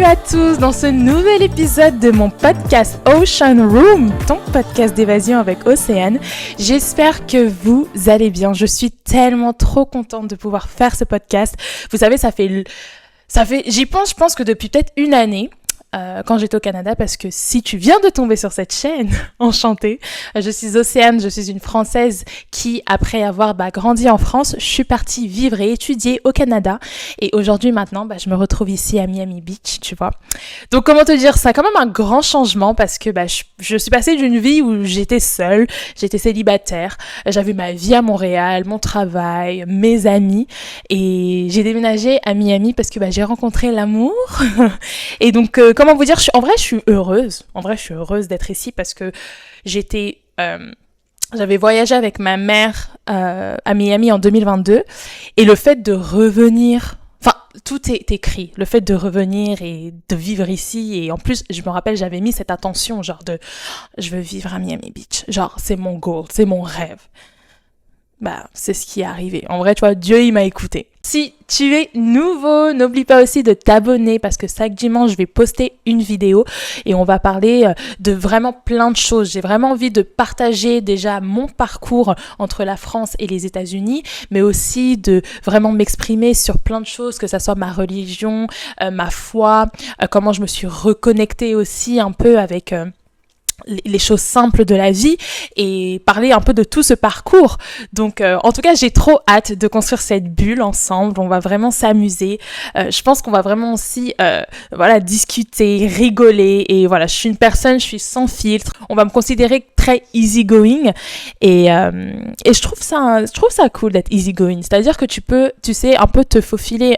Bienvenue à tous dans ce nouvel épisode de mon podcast Ocean Room, ton podcast d'évasion avec Océane. J'espère que vous allez bien. Je suis tellement trop contente de pouvoir faire ce podcast. Vous savez, j'y pense, je pense que depuis peut-être une année, quand j'étais au Canada, parce que si tu viens de tomber sur cette chaîne, enchantée, je suis Océane, je suis une Française qui, après avoir grandi en France, je suis partie vivre et étudier au Canada, et aujourd'hui maintenant, je me retrouve ici à Miami Beach, tu vois. Donc comment te dire, ça a quand même un grand changement, parce que je suis passée d'une vie où j'étais seule, j'étais célibataire, j'avais ma vie à Montréal, mon travail, mes amis, et j'ai déménagé à Miami parce que j'ai rencontré l'amour, et donc comment vous dire, je suis heureuse. En vrai, je suis heureuse d'être ici parce que j'avais voyagé avec ma mère à Miami en 2022 et le fait de revenir, tout est écrit. Le fait de revenir et de vivre ici, et en plus, je me rappelle, j'avais mis cette attention, je veux vivre à Miami Beach. C'est mon goal, c'est mon rêve. C'est ce qui est arrivé. En vrai, tu vois, Dieu, il m'a écouté. Si tu es nouveau, n'oublie pas aussi de t'abonner parce que chaque dimanche, je vais poster une vidéo et on va parler de vraiment plein de choses. J'ai vraiment envie de partager déjà mon parcours entre la France et les États-Unis, mais aussi de vraiment m'exprimer sur plein de choses, que ça soit ma religion, ma foi, comment je me suis reconnectée aussi un peu avec les choses simples de la vie et parler un peu de tout ce parcours. Donc en tout cas, j'ai trop hâte de construire cette bulle ensemble. On va vraiment s'amuser. Je pense qu'on va vraiment aussi discuter, rigoler, et voilà, je suis sans filtre. On va me considérer très easygoing et je trouve ça cool d'être easygoing. C'est-à-dire que tu peux, tu sais, un peu te faufiler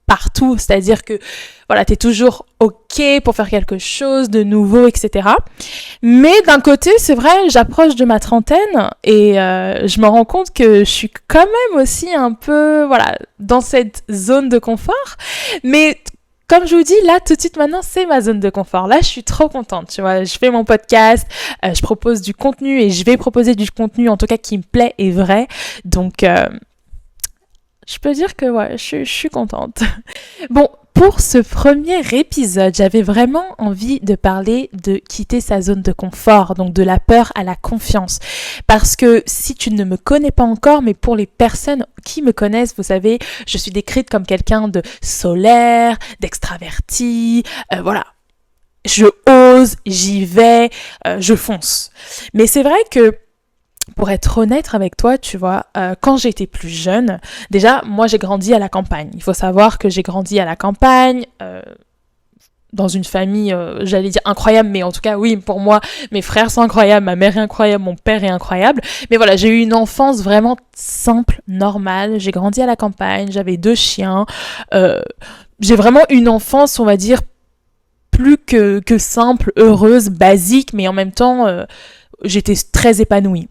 partout, c'est-à-dire que voilà, t'es toujours ok pour faire quelque chose de nouveau, etc. Mais d'un côté, c'est vrai, j'approche de ma trentaine et je me rends compte que je suis quand même aussi un peu, dans cette zone de confort. Mais comme je vous dis, là, tout de suite maintenant, c'est ma zone de confort. Là, je suis trop contente, tu vois. Je fais mon podcast, je propose du contenu et je vais proposer du contenu, en tout cas, qui me plaît et vrai. Donc, je peux dire que je suis contente. Bon, pour ce premier épisode, j'avais vraiment envie de parler de quitter sa zone de confort, donc de la peur à la confiance. Parce que si tu ne me connais pas encore, mais pour les personnes qui me connaissent, vous savez, je suis décrite comme quelqu'un de solaire, d'extraverti, je ose, j'y vais, je fonce. Mais c'est vrai que pour être honnête avec toi, tu vois, quand j'étais plus jeune, déjà, moi j'ai grandi à la campagne. Il faut savoir que j'ai grandi à la campagne, dans une famille, j'allais dire incroyable, mais en tout cas, oui, pour moi, mes frères sont incroyables, ma mère est incroyable, mon père est incroyable. Mais voilà, j'ai eu une enfance vraiment simple, normale. J'ai grandi à la campagne, j'avais 2 chiens. J'ai vraiment une enfance, on va dire, plus que simple, heureuse, basique, mais en même temps, j'étais très épanouie.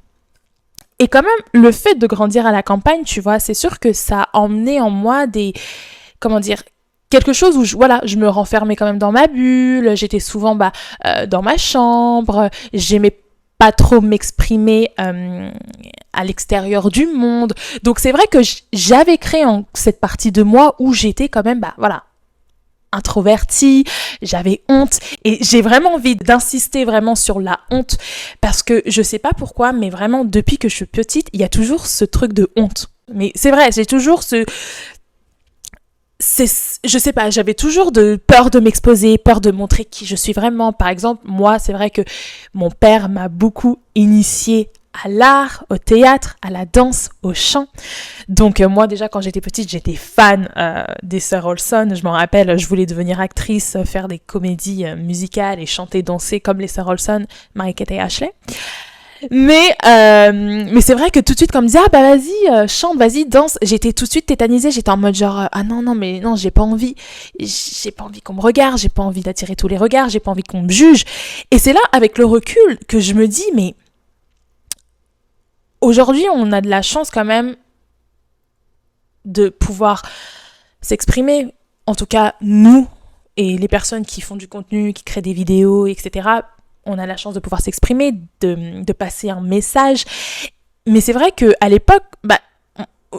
Et quand même, le fait de grandir à la campagne, tu vois, c'est sûr que ça a emmené en moi quelque chose où je me renfermais quand même dans ma bulle, j'étais souvent dans ma chambre, j'aimais pas trop m'exprimer à l'extérieur du monde. Donc c'est vrai que j'avais créé cette partie de moi où j'étais quand même, introvertie, j'avais honte, et j'ai vraiment envie d'insister vraiment sur la honte parce que je sais pas pourquoi, mais vraiment depuis que je suis petite, il y a toujours ce truc de honte. Mais c'est vrai, j'ai toujours je sais pas, j'avais toujours peur de m'exposer, peur de montrer qui je suis vraiment. Par exemple, moi, c'est vrai que mon père m'a beaucoup initiée à l'art, au théâtre, à la danse, au chant. Donc moi déjà quand j'étais petite, j'étais fan des sœurs Olson. Je m'en rappelle, je voulais devenir actrice, faire des comédies musicales et chanter, danser comme les sœurs Olson, Mary-Kate et Ashley. Mais c'est vrai que tout de suite, quand on me disait vas-y, chante, vas-y, danse, j'étais tout de suite tétanisée, j'étais en mode non, j'ai pas envie qu'on me regarde, j'ai pas envie d'attirer tous les regards, j'ai pas envie qu'on me juge. Et c'est là, avec le recul, que je me dis, mais aujourd'hui, on a de la chance quand même de pouvoir s'exprimer, en tout cas nous et les personnes qui font du contenu, qui créent des vidéos, etc. On a la chance de pouvoir s'exprimer, de passer un message. Mais c'est vrai qu'à l'époque,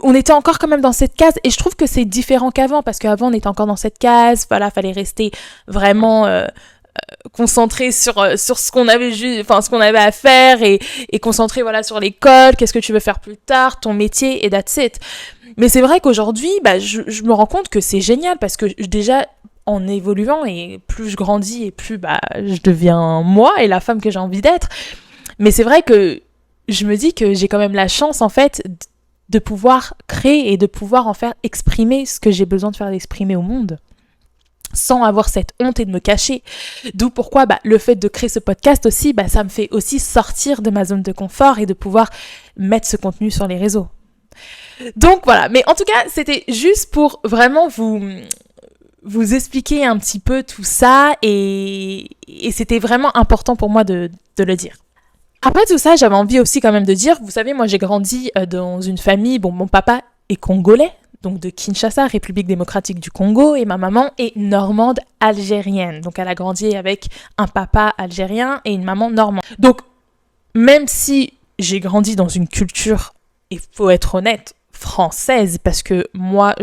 on était encore quand même dans cette case, et je trouve que c'est différent qu'avant, parce qu'avant on était encore dans cette case, voilà, fallait rester vraiment concentré sur ce qu'on avait ce qu'on avait à faire, et concentré, voilà, sur l'école, qu'est-ce que tu veux faire plus tard, ton métier, et that's it. Mais c'est vrai qu'aujourd'hui, je me rends compte que c'est génial, parce que déjà, en évoluant, et plus je grandis, et plus je deviens moi et la femme que j'ai envie d'être. Mais c'est vrai que je me dis que j'ai quand même la chance, en fait, de pouvoir créer et de pouvoir en faire exprimer ce que j'ai besoin de faire exprimer au monde, sans avoir cette honte et de me cacher. D'où pourquoi le fait de créer ce podcast aussi, ça me fait aussi sortir de ma zone de confort et de pouvoir mettre ce contenu sur les réseaux. Donc voilà, mais en tout cas, c'était juste pour vraiment vous expliquer un petit peu tout ça, et c'était vraiment important pour moi de le dire. Après tout ça, j'avais envie aussi quand même de dire, vous savez, moi j'ai grandi dans une famille, mon papa est congolais, donc de Kinshasa, République démocratique du Congo, et ma maman est normande algérienne. Donc elle a grandi avec un papa algérien et une maman normande. Donc même si j'ai grandi dans une culture, il faut être honnête, française, parce que moi,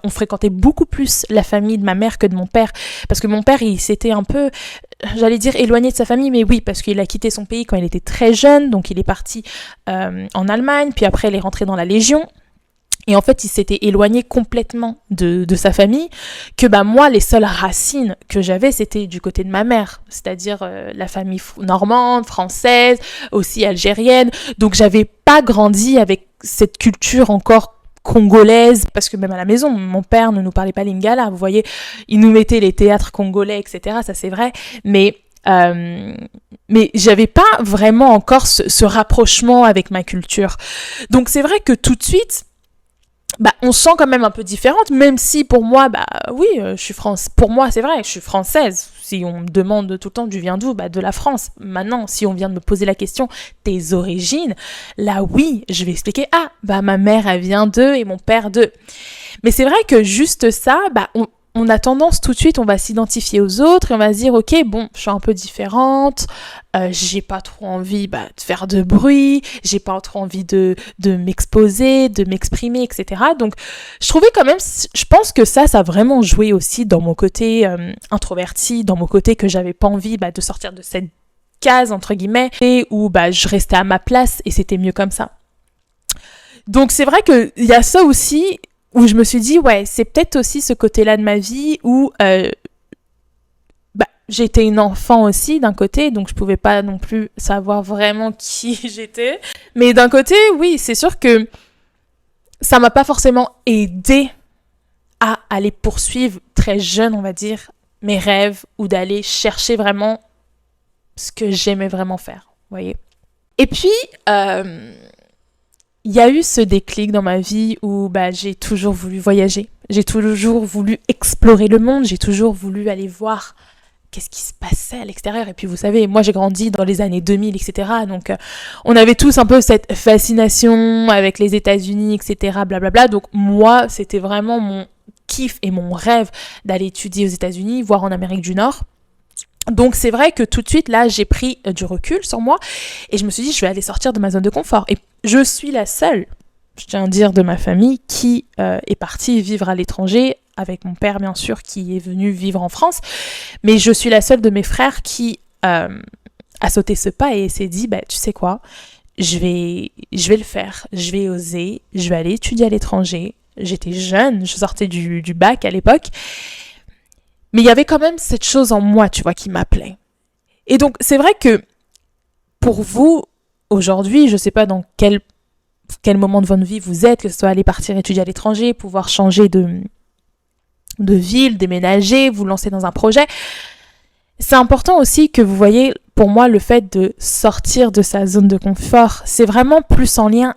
on fréquentait beaucoup plus la famille de ma mère que de mon père, parce que mon père, il s'était un peu, j'allais dire, éloigné de sa famille, mais oui, parce qu'il a quitté son pays quand il était très jeune, donc il est parti en Allemagne, puis après il est rentré dans la Légion. Et en fait, il s'était éloigné complètement de sa famille, que moi, les seules racines que j'avais, c'était du côté de ma mère, c'est-à-dire la famille normande, française, aussi algérienne. Donc, j'avais pas grandi avec cette culture encore congolaise, parce que même à la maison, mon père ne nous parlait pas lingala, vous voyez, il nous mettait les théâtres congolais, etc., ça c'est vrai, mais j'avais pas vraiment encore ce rapprochement avec ma culture. Donc, c'est vrai que tout de suite, on se sent quand même un peu différente, même si pour moi, oui, je suis française. Pour moi, c'est vrai, je suis française. Si on me demande tout le temps, tu viens d'où ? De la France. Maintenant, si on vient de me poser la question, tes origines, là, oui, je vais expliquer, ma mère, elle vient d'eux et mon père d'eux. Mais c'est vrai que juste ça, on a tendance tout de suite, on va s'identifier aux autres et on va se dire, ok, je suis un peu différente, j'ai pas trop envie de faire de bruit, j'ai pas trop envie de m'exposer, de m'exprimer, etc. Donc, je trouvais quand même, je pense que ça a vraiment joué aussi dans mon côté introverti, dans mon côté que j'avais pas envie de sortir de cette case, entre guillemets, et où je restais à ma place et c'était mieux comme ça. Donc, c'est vrai qu'il y a ça aussi, où je me suis dit, ouais, c'est peut-être aussi ce côté-là de ma vie où j'étais une enfant aussi d'un côté, donc je pouvais pas non plus savoir vraiment qui j'étais. Mais d'un côté, oui, c'est sûr que ça m'a pas forcément aidée à aller poursuivre très jeune, on va dire, mes rêves, ou d'aller chercher vraiment ce que j'aimais vraiment faire, vous voyez. Et puis, il y a eu ce déclic dans ma vie où j'ai toujours voulu voyager, j'ai toujours voulu explorer le monde, j'ai toujours voulu aller voir qu'est-ce qui se passait à l'extérieur. Et puis vous savez, moi j'ai grandi dans les années 2000, etc. Donc on avait tous un peu cette fascination avec les États-Unis, etc. Blablabla. Donc moi, c'était vraiment mon kiff et mon rêve d'aller étudier aux États-Unis, voire en Amérique du Nord. Donc c'est vrai que tout de suite là j'ai pris du recul sur moi et je me suis dit je vais aller sortir de ma zone de confort. Et je suis la seule, je tiens à dire, de ma famille qui est partie vivre à l'étranger, avec mon père bien sûr qui est venu vivre en France, mais je suis la seule de mes frères qui a sauté ce pas et s'est dit tu sais quoi, je vais le faire, je vais oser, je vais aller étudier à l'étranger. J'étais jeune, je sortais du bac à l'époque. Mais il y avait quand même cette chose en moi, tu vois, qui m'appelait. Et donc, c'est vrai que pour vous, aujourd'hui, je ne sais pas dans quel moment de votre vie vous êtes, que ce soit aller partir étudier à l'étranger, pouvoir changer de ville, déménager, vous lancer dans un projet. C'est important aussi que vous voyez, pour moi, le fait de sortir de sa zone de confort, c'est vraiment plus en lien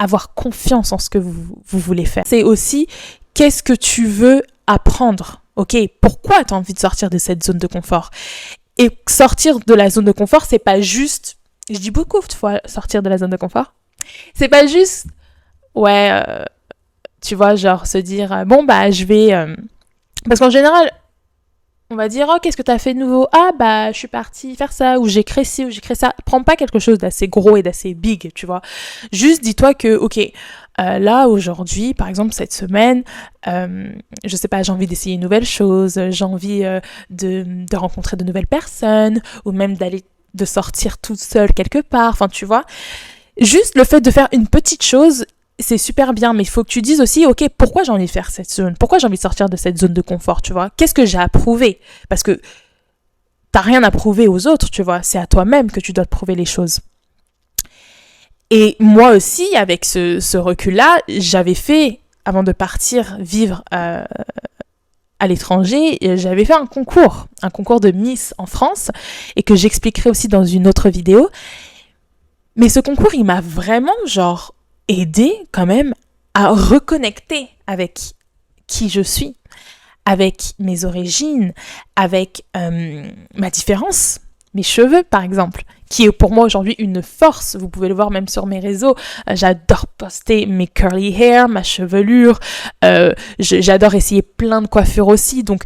avoir confiance en ce que vous voulez faire. C'est aussi, qu'est-ce que tu veux apprendre ? Ok, pourquoi tu as envie de sortir de cette zone de confort ? Et sortir de la zone de confort, c'est pas juste... Je dis beaucoup de fois sortir de la zone de confort. C'est pas juste... tu vois, genre se dire... je vais... Parce qu'en général, on va dire... Oh, qu'est-ce que tu as fait de nouveau ? Je suis partie faire ça, ou j'ai créé ci, ou j'ai créé ça. Prends pas quelque chose d'assez gros et d'assez big, tu vois. Juste dis-toi que, ok... Là, aujourd'hui, par exemple, cette semaine, je sais pas, j'ai envie d'essayer une nouvelle chose, j'ai envie de rencontrer de nouvelles personnes, ou même de sortir toute seule quelque part, enfin, tu vois. Juste le fait de faire une petite chose, c'est super bien, mais il faut que tu dises aussi, ok, pourquoi j'ai envie de faire cette zone? Pourquoi j'ai envie de sortir de cette zone de confort, tu vois? Qu'est-ce que j'ai à prouver? Parce que t'as rien à prouver aux autres, tu vois. C'est à toi-même que tu dois te prouver les choses. Et moi aussi, avec ce recul-là, j'avais fait, avant de partir vivre à l'étranger, j'avais fait un concours de Miss en France, et que j'expliquerai aussi dans une autre vidéo. Mais ce concours, il m'a vraiment, aidé quand même à reconnecter avec qui je suis, avec mes origines, avec ma différence, mes cheveux par exemple, qui est pour moi aujourd'hui une force. Vous pouvez le voir même sur mes réseaux. J'adore poster mes curly hair, ma chevelure. J'adore essayer plein de coiffures aussi. Donc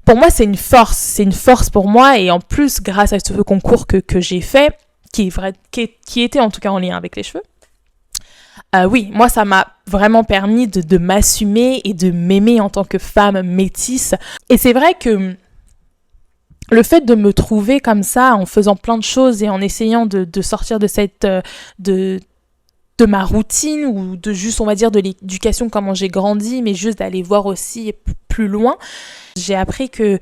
pour moi, c'est une force pour moi. Et en plus, grâce à ce concours que j'ai fait, qui était en tout cas en lien avec les cheveux, oui, moi, ça m'a vraiment permis de m'assumer et de m'aimer en tant que femme métisse. Et c'est vrai que le fait de me trouver comme ça, en faisant plein de choses et en essayant de sortir de de ma routine, ou de juste, on va dire, de l'éducation, comment j'ai grandi, mais juste d'aller voir aussi plus loin, j'ai appris que,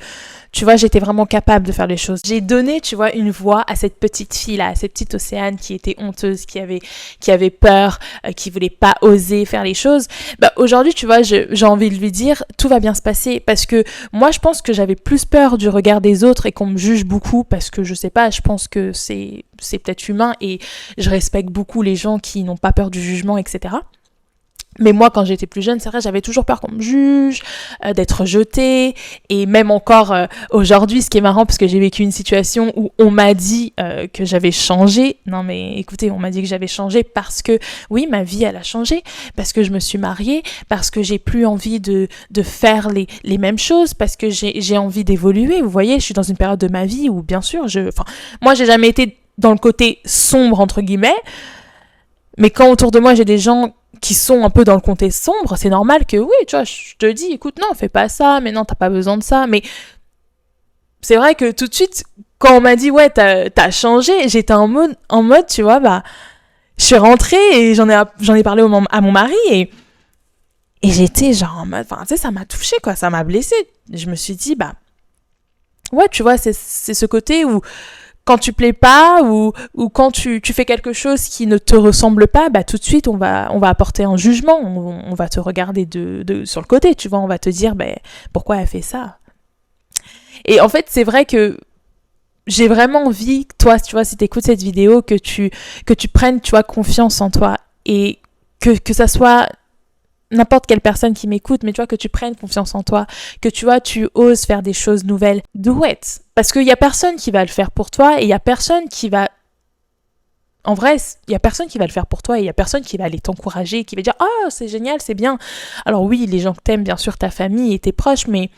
tu vois, j'étais vraiment capable de faire les choses. J'ai donné, tu vois, une voix à cette petite fille-là, à cette petite Océane qui était honteuse, qui avait peur, qui voulait pas oser faire les choses. Aujourd'hui, tu vois, j'ai envie de lui dire, tout va bien se passer, parce que moi, je pense que j'avais plus peur du regard des autres et qu'on me juge beaucoup, parce que je sais pas, je pense que c'est peut-être humain, et je respecte beaucoup les gens qui n'ont pas peur du jugement, etc. Mais moi, quand j'étais plus jeune, c'est vrai, j'avais toujours peur qu'on me juge, d'être jetée. Et même encore aujourd'hui, ce qui est marrant, parce que j'ai vécu une situation où on m'a dit que j'avais changé. Non mais écoutez, on m'a dit que j'avais changé parce que, oui, ma vie, elle a changé. Parce que je me suis mariée, parce que j'ai plus envie de faire les mêmes choses, parce que j'ai envie d'évoluer. Vous voyez, je suis dans une période de ma vie où, bien sûr, moi, j'ai jamais été dans le côté sombre, entre guillemets. Mais quand autour de moi, j'ai des gens qui sont un peu dans le côté sombre, c'est normal que, oui, tu vois, je te dis, écoute, non, fais pas ça, mais non, t'as pas besoin de ça. Mais c'est vrai que tout de suite, quand on m'a dit, ouais, t'as changé, j'étais en mode, tu vois, je suis rentrée et j'en ai parlé à mon mari, et j'étais en mode, tu sais, ça m'a touchée, quoi, ça m'a blessée. Je me suis dit, ouais, tu vois, c'est ce côté où, quand tu plais pas, ou quand tu fais quelque chose qui ne te ressemble pas, tout de suite on va apporter un jugement, on va te regarder sur le côté, tu vois, on va te dire pourquoi elle fait ça. Et en fait, c'est vrai que j'ai vraiment envie, toi, tu vois, si t'écoutes cette vidéo, que tu prennes, tu vois, confiance en toi, et que ça soit n'importe quelle personne qui m'écoute, mais tu vois, que tu prennes confiance en toi, que tu vois, tu oses faire des choses nouvelles. Do it. Parce qu'il y a personne qui va le faire pour toi, et il y a personne qui va... En vrai, il y a personne qui va le faire pour toi, et il y a personne qui va aller t'encourager, qui va dire « Oh, c'est génial, c'est bien ». Alors oui, les gens que t'aimes, bien sûr, ta famille et tes proches, mais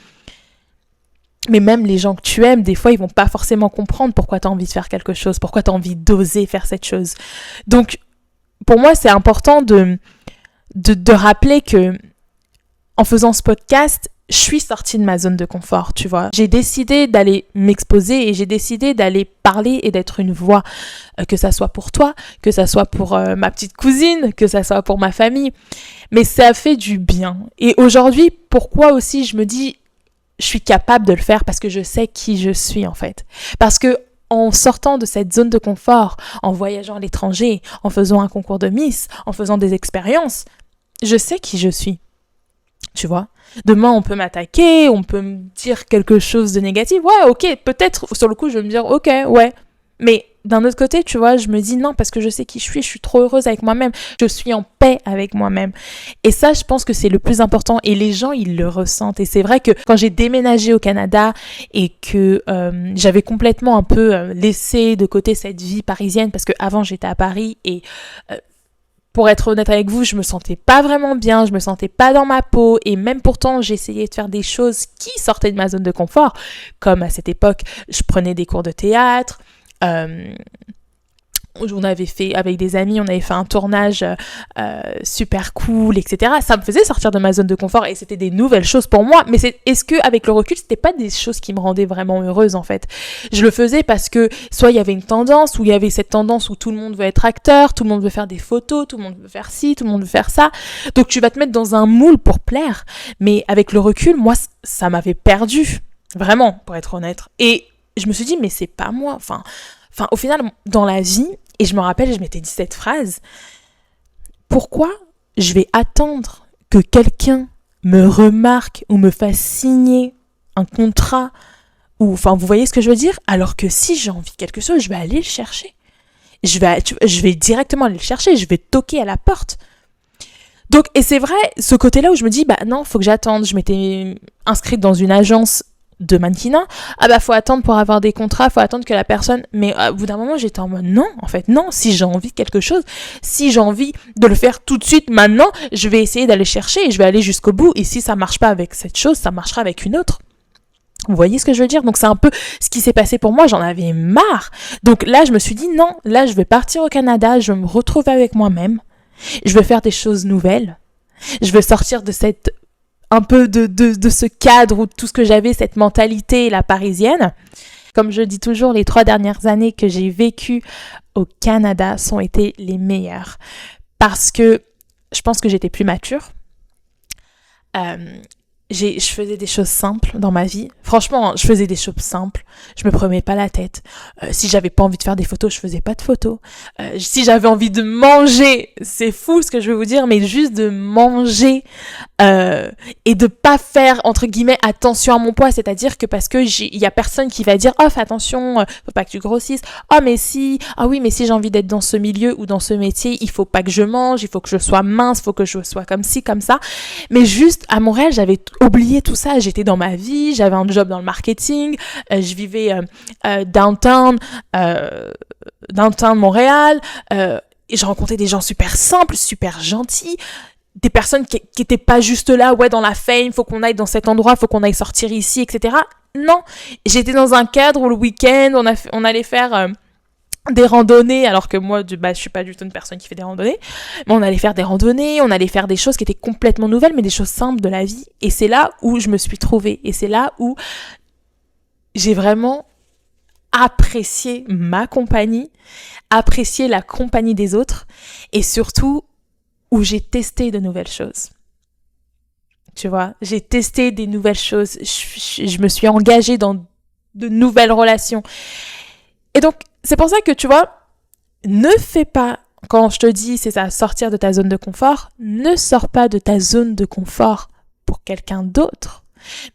même les gens que tu aimes, des fois, ils vont pas forcément comprendre pourquoi t'as envie de faire quelque chose, pourquoi t'as envie d'oser faire cette chose. Donc, pour moi, c'est important de rappeler que, en faisant ce podcast, je suis sortie de ma zone de confort, tu vois. J'ai décidé d'aller m'exposer, et j'ai décidé d'aller parler et d'être une voix, que ça soit pour toi, que ça soit pour ma petite cousine, que ça soit pour ma famille. Mais ça fait du bien. Et aujourd'hui, pourquoi aussi je me dis, je suis capable de le faire, parce que je sais qui je suis, en fait. Parce que, en sortant de cette zone de confort, en voyageant à l'étranger, en faisant un concours de Miss, en faisant des expériences, je sais qui je suis, tu vois. Demain, on peut m'attaquer, on peut me dire quelque chose de négatif. Ouais, ok, peut-être, sur le coup, je vais me dire, ok, ouais. Mais d'un autre côté, tu vois, je me dis non, parce que je sais qui je suis trop heureuse avec moi-même. Je suis en paix avec moi-même. Et ça, je pense que c'est le plus important. Et les gens, ils le ressentent. Et c'est vrai que quand j'ai déménagé au Canada, et que j'avais complètement un peu laissé de côté cette vie parisienne, parce qu'avant, j'étais à Paris, et... pour être honnête avec vous, je me sentais pas vraiment bien, je me sentais pas dans ma peau, et même pourtant, j'essayais de faire des choses qui sortaient de ma zone de confort, comme à cette époque, je prenais des cours de théâtre, on avait fait, avec des amis, on avait fait un tournage super cool, etc. Ça me faisait sortir de ma zone de confort et c'était des nouvelles choses pour moi. Mais est-ce que avec le recul, c'était pas des choses qui me rendaient vraiment heureuse en fait? Je le faisais parce que soit il y avait une tendance, où il y avait cette tendance où tout le monde veut être acteur, tout le monde veut faire des photos, tout le monde veut faire ci, tout le monde veut faire ça. Donc tu vas te mettre dans un moule pour plaire. Mais avec le recul, moi, ça m'avait perdu. Vraiment, pour être honnête. Et je me suis dit, mais c'est pas moi. Enfin, au final, dans la vie, et je me rappelle, je m'étais dit cette phrase, pourquoi je vais attendre que quelqu'un me remarque ou me fasse signer un contrat, ou, enfin, vous voyez ce que je veux dire? Alors que si j'ai envie de quelque chose, je vais aller le chercher. Je vais directement aller le chercher, je vais toquer à la porte. Donc, et c'est vrai, ce côté-là où je me dis, bah non, faut que j'attende. Je m'étais inscrite dans une agence de mannequinat, ah bah faut attendre pour avoir des contrats, faut attendre que la personne, mais au bout d'un moment j'étais en mode non, en fait non, si j'ai envie de quelque chose, si j'ai envie de le faire tout de suite maintenant, je vais essayer d'aller chercher et je vais aller jusqu'au bout, et si ça marche pas avec cette chose, ça marchera avec une autre. Vous voyez ce que je veux dire? Donc c'est un peu ce qui s'est passé pour moi, j'en avais marre. Donc là je me suis dit non, là je vais partir au Canada, je vais me retrouver avec moi-même, je vais faire des choses nouvelles, je vais sortir de cette un peu de ce cadre où tout ce que j'avais, cette mentalité, la parisienne. Comme je dis toujours, les 3 dernières années que j'ai vécues au Canada ont été les meilleures. Parce que je pense que j'étais plus mature. Je faisais des choses simples dans ma vie. Franchement, je faisais des choses simples. Je me prenais pas la tête. Si j'avais pas envie de faire des photos, je faisais pas de photos. Si j'avais envie de manger, c'est fou ce que je vais vous dire, mais juste de manger et de pas faire entre guillemets attention à mon poids, c'est-à-dire que parce que il y a personne qui va dire oh fais attention, faut pas que tu grossisses. Oh mais si, ah oui mais si j'ai envie d'être dans ce milieu ou dans ce métier, il faut pas que je mange, il faut que je sois mince, il faut que je sois comme ci comme ça. Mais juste à Montréal, j'avais oublié tout ça. J'étais dans ma vie, j'avais un job dans le marketing, je vivais downtown Montréal, et je rencontrais des gens super simples, super gentils, des personnes qui étaient pas juste là, ouais, dans la fame, faut qu'on aille dans cet endroit, faut qu'on aille sortir ici, etc. Non, j'étais dans un cadre où le week-end, on allait faire des randonnées, alors que moi, je suis pas du tout une personne qui fait des randonnées, mais on allait faire des randonnées, on allait faire des choses qui étaient complètement nouvelles, mais des choses simples de la vie. Et c'est là où je me suis trouvée, et c'est là où j'ai vraiment apprécié ma compagnie, apprécié la compagnie des autres, et surtout où j'ai testé de nouvelles choses. Tu vois, j'ai testé des nouvelles choses, je me suis engagée dans de nouvelles relations. Et donc, c'est pour ça que, tu vois, ne fais pas, quand je te dis c'est ça, sortir de ta zone de confort, ne sors pas de ta zone de confort pour quelqu'un d'autre,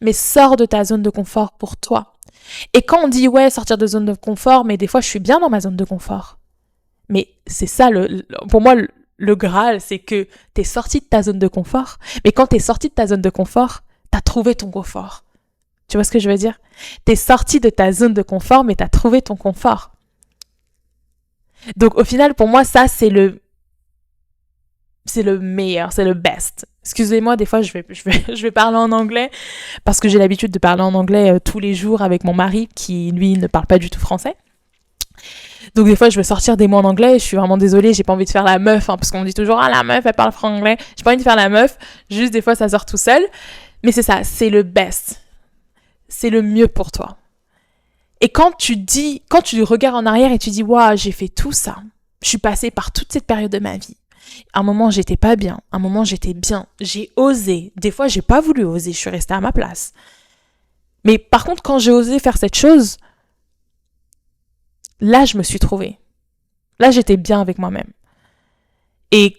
mais sors de ta zone de confort pour toi. Et quand on dit, ouais, sortir de zone de confort, mais des fois, je suis bien dans ma zone de confort. Mais c'est ça, pour moi, le Graal, c'est que t'es sorti de ta zone de confort, mais quand t'es sorti de ta zone de confort, t'as trouvé ton confort. Tu vois ce que je veux dire? T'es sorti de ta zone de confort, mais t'as trouvé ton confort. Donc au final, pour moi, ça, c'est le meilleur, c'est le best. Excusez-moi, des fois, je vais parler en anglais, parce que j'ai l'habitude de parler en anglais tous les jours avec mon mari, qui, lui, ne parle pas du tout français. Donc des fois, je veux sortir des mots en anglais, je suis vraiment désolée, j'ai pas envie de faire la meuf, parce qu'on me dit toujours « Ah, la meuf, elle parle franglais ». J'ai pas envie de faire la meuf, juste des fois, ça sort tout seul. Mais c'est ça, c'est le best. C'est le mieux pour toi. Et quand tu regardes en arrière et tu dis « Waouh, j'ai fait tout ça. Je suis passée par toute cette période de ma vie. À un moment, j'étais pas bien. À un moment, j'étais bien. J'ai osé. Des fois, j'ai pas voulu oser. Je suis restée à ma place. Mais par contre, quand j'ai osé faire cette chose, là, je me suis trouvée. Là, j'étais bien avec moi-même. Et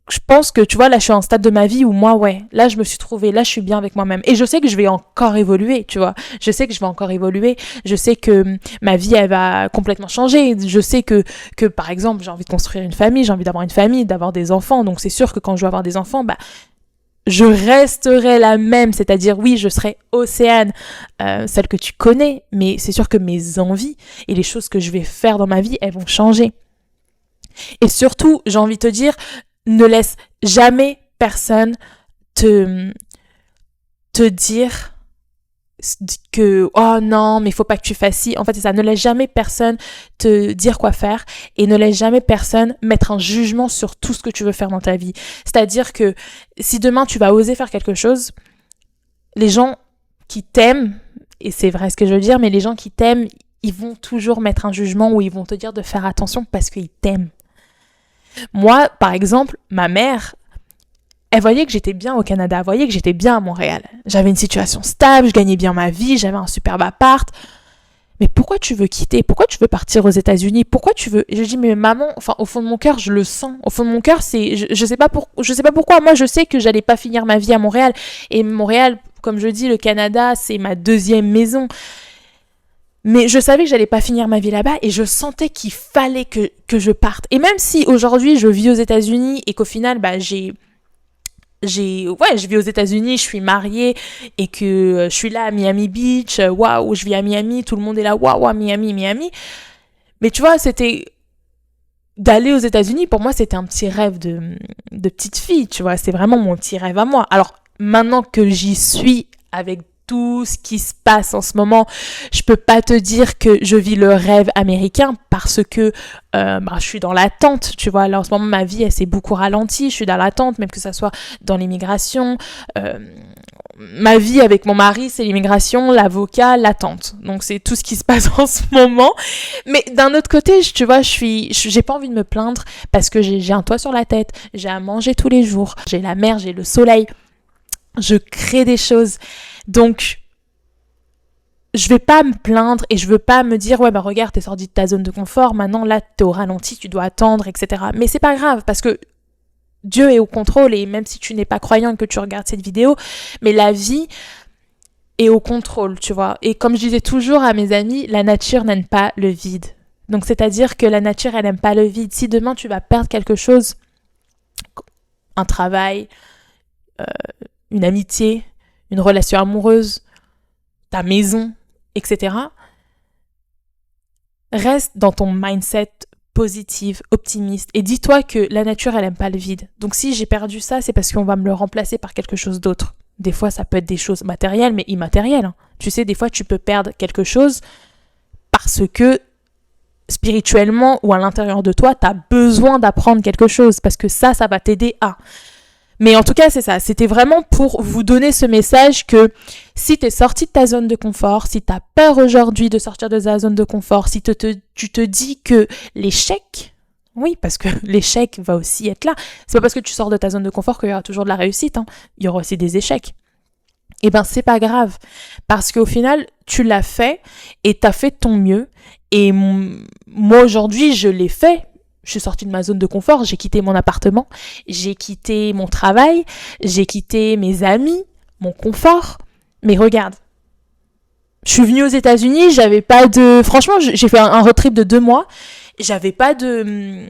je pense que, tu vois, là, je suis à un stade de ma vie où moi, ouais, là, je me suis trouvée, là, je suis bien avec moi-même. Et je sais que je vais encore évoluer, tu vois. Je sais que je vais encore évoluer. Je sais que ma vie, elle va complètement changer. Je sais que par exemple, j'ai envie de construire une famille, j'ai envie d'avoir une famille, d'avoir des enfants. Donc, c'est sûr que quand je vais avoir des enfants, je resterai la même. C'est-à-dire, oui, je serai Océane, celle que tu connais. Mais c'est sûr que mes envies et les choses que je vais faire dans ma vie, elles vont changer. Et surtout, j'ai envie de te dire, ne laisse jamais personne te dire que oh non mais faut pas que tu fasses ci. En fait c'est ça, ne laisse jamais personne te dire quoi faire et ne laisse jamais personne mettre un jugement sur tout ce que tu veux faire dans ta vie. C'est-à-dire que si demain tu vas oser faire quelque chose, les gens qui t'aiment, et c'est vrai ce que je veux dire, mais les gens qui t'aiment, ils vont toujours mettre un jugement ou ils vont te dire de faire attention parce qu'ils t'aiment. Moi par exemple, ma mère, elle voyait que j'étais bien au Canada, elle voyait que j'étais bien à Montréal. J'avais une situation stable, je gagnais bien ma vie, j'avais un superbe appart. Mais pourquoi tu veux quitter? Pourquoi tu veux partir aux États-Unis? Pourquoi tu veux? Et je dis, mais maman, enfin, au fond de mon cœur, je le sens. Au fond de mon cœur, c'est, je sais pas pourquoi. Moi, je sais que j'allais pas finir ma vie à Montréal. Et Montréal, comme je dis, le Canada, c'est ma deuxième maison. Mais je savais que j'allais pas finir ma vie là-bas et je sentais qu'il fallait que je parte. Et même si aujourd'hui, je vis aux États-Unis et qu'au final, je vis aux États-Unis, je suis mariée et que je suis là à Miami Beach, waouh, je vis à Miami, tout le monde est là, waouh, Miami. Mais tu vois, c'était d'aller aux États-Unis, pour moi, c'était un petit rêve de petite fille, tu vois, c'est vraiment mon petit rêve à moi. Alors, maintenant que j'y suis avec tout ce qui se passe en ce moment, je peux pas te dire que je vis le rêve américain parce que je suis dans l'attente, tu vois. Là en ce moment ma vie elle s'est beaucoup ralentie, je suis dans l'attente, même que ça soit dans l'immigration. Ma vie avec mon mari c'est l'immigration, l'avocat, l'attente. Donc c'est tout ce qui se passe en ce moment. Mais d'un autre côté, tu vois, j'ai pas envie de me plaindre parce que j'ai un toit sur la tête, j'ai à manger tous les jours, j'ai la mer, j'ai le soleil. Je crée des choses. Donc, je vais pas me plaindre et je veux pas me dire ouais bah regarde t'es sorti de ta zone de confort, maintenant là t'es au ralenti, tu dois attendre, etc. Mais c'est pas grave parce que Dieu est au contrôle et même si tu n'es pas croyant que tu regardes cette vidéo, mais la vie est au contrôle, tu vois. Et comme je disais toujours à mes amis, la nature n'aime pas le vide. Donc c'est-à-dire que la nature elle n'aime pas le vide. Si demain tu vas perdre quelque chose, un travail, une amitié, une relation amoureuse, ta maison, etc. Reste dans ton mindset positif, optimiste et dis-toi que la nature elle aime pas le vide. Donc si j'ai perdu ça, c'est parce qu'on va me le remplacer par quelque chose d'autre. Des fois ça peut être des choses matérielles mais immatérielles. Hein. Tu sais, des fois tu peux perdre quelque chose parce que spirituellement ou à l'intérieur de toi, tu as besoin d'apprendre quelque chose parce que ça va t'aider à... Mais en tout cas, c'est ça. C'était vraiment pour vous donner ce message que si t'es sorti de ta zone de confort, si t'as peur aujourd'hui de sortir de ta zone de confort, si tu te dis que l'échec, oui, parce que l'échec va aussi être là. C'est pas parce que tu sors de ta zone de confort qu'il y aura toujours de la réussite. Hein. Il y aura aussi des échecs. Eh ben, c'est pas grave. Parce qu'au final, tu l'as fait et t'as fait de ton mieux. Et moi, aujourd'hui, je l'ai fait. Je suis sortie de ma zone de confort, j'ai quitté mon appartement, j'ai quitté mon travail, j'ai quitté mes amis, mon confort. Mais regarde, je suis venue aux États-Unis, j'avais pas de... Franchement, j'ai fait un road trip de 2 mois, j'avais pas de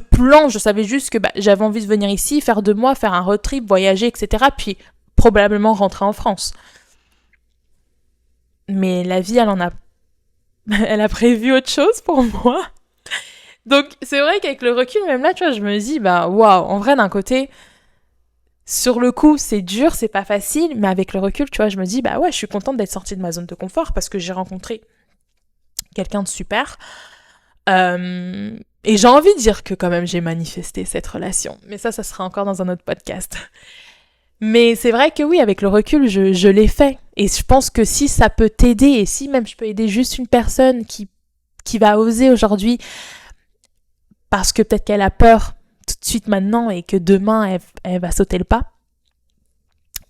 plan, je savais juste que j'avais envie de venir ici, faire 2 mois, faire un road trip, voyager, etc. Puis probablement rentrer en France. Mais la vie, elle a prévu autre chose pour moi. Donc, c'est vrai qu'avec le recul, même là, tu vois, je me dis, waouh, en vrai, d'un côté, sur le coup, c'est dur, c'est pas facile, mais avec le recul, tu vois, je me dis, ouais, je suis contente d'être sortie de ma zone de confort parce que j'ai rencontré quelqu'un de super. Et j'ai envie de dire que quand même, j'ai manifesté cette relation. Mais ça sera encore dans un autre podcast. Mais c'est vrai que oui, avec le recul, je l'ai fait. Et je pense que si ça peut t'aider, et si même je peux aider juste une personne qui va oser aujourd'hui, parce que peut-être qu'elle a peur tout de suite maintenant et que demain, elle va sauter le pas.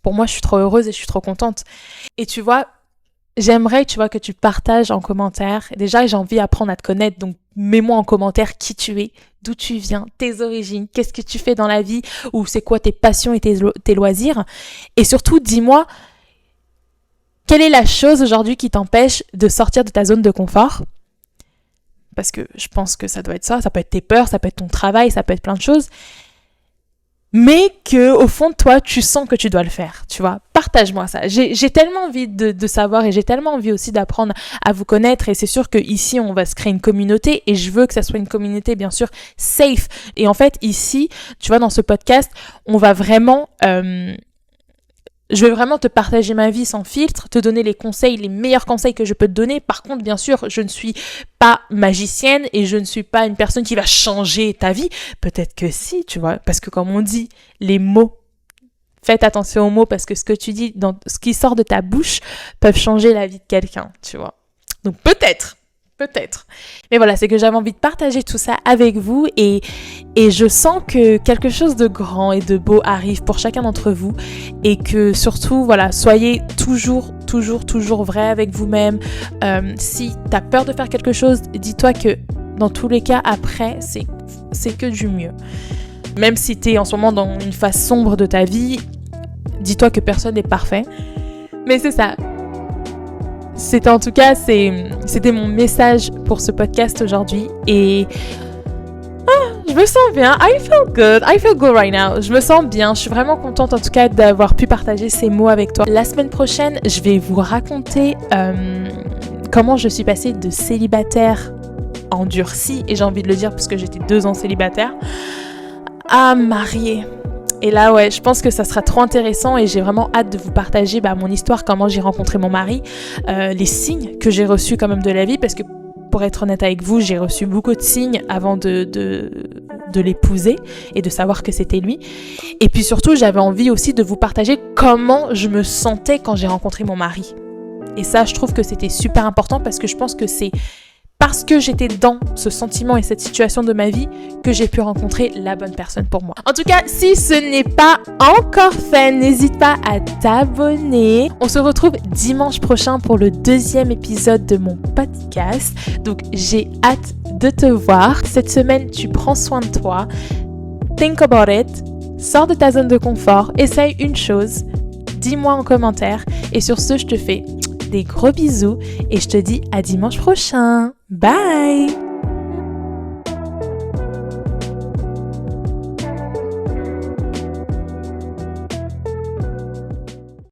Pour moi, je suis trop heureuse et je suis trop contente. Et tu vois, j'aimerais, que tu partages en commentaire. Déjà, j'ai envie d'apprendre à te connaître, donc mets-moi en commentaire qui tu es, d'où tu viens, tes origines, qu'est-ce que tu fais dans la vie, ou c'est quoi tes passions et tes loisirs. Et surtout, dis-moi, quelle est la chose aujourd'hui qui t'empêche de sortir de ta zone de confort ? Parce que je pense que ça doit être ça peut être tes peurs, ça peut être ton travail, ça peut être plein de choses, mais que au fond de toi, tu sens que tu dois le faire, tu vois. Partage-moi ça. J'ai tellement envie de savoir et j'ai tellement envie aussi d'apprendre à vous connaître et c'est sûr qu'ici, on va se créer une communauté et je veux que ça soit une communauté, bien sûr, safe. Et en fait, ici, tu vois, dans ce podcast, on va vraiment... Je vais vraiment te partager ma vie sans filtre, te donner les conseils, les meilleurs conseils que je peux te donner. Par contre, bien sûr, je ne suis pas magicienne et je ne suis pas une personne qui va changer ta vie. Peut-être que si, tu vois, parce que comme on dit, les mots, faites attention aux mots parce que ce que tu dis, dans ce qui sort de ta bouche, peuvent changer la vie de quelqu'un, tu vois. Donc peut-être. Mais voilà, c'est que j'avais envie de partager tout ça avec vous et je sens que quelque chose de grand et de beau arrive pour chacun d'entre vous et que surtout, voilà, soyez toujours vrai avec vous-même. Si t'as peur de faire quelque chose, dis-toi que dans tous les cas, après, c'est que du mieux. Même si t'es en ce moment dans une phase sombre de ta vie, dis-toi que personne n'est parfait. Mais c'est ça. C'était mon message pour ce podcast aujourd'hui et je me sens bien. I feel good right now. Je me sens bien. Je suis vraiment contente en tout cas d'avoir pu partager ces mots avec toi. La semaine prochaine, je vais vous raconter comment je suis passée de célibataire endurcie, et j'ai envie de le dire parce que j'étais 2 ans célibataire, à mariée. Et là, ouais, je pense que ça sera trop intéressant et j'ai vraiment hâte de vous partager mon histoire, comment j'ai rencontré mon mari, les signes que j'ai reçus quand même de la vie, parce que pour être honnête avec vous, j'ai reçu beaucoup de signes avant de l'épouser et de savoir que c'était lui. Et puis surtout, j'avais envie aussi de vous partager comment je me sentais quand j'ai rencontré mon mari. Et ça, je trouve que c'était super important parce que je pense que c'est parce que j'étais dans ce sentiment et cette situation de ma vie que j'ai pu rencontrer la bonne personne pour moi. En tout cas, si ce n'est pas encore fait, n'hésite pas à t'abonner. On se retrouve dimanche prochain pour le 2e épisode de mon podcast. Donc, j'ai hâte de te voir. Cette semaine, tu prends soin de toi. Think about it. Sors de ta zone de confort. Essaye une chose. Dis-moi en commentaire. Et sur ce, je te fais des gros bisous et je te dis à dimanche prochain. Bye!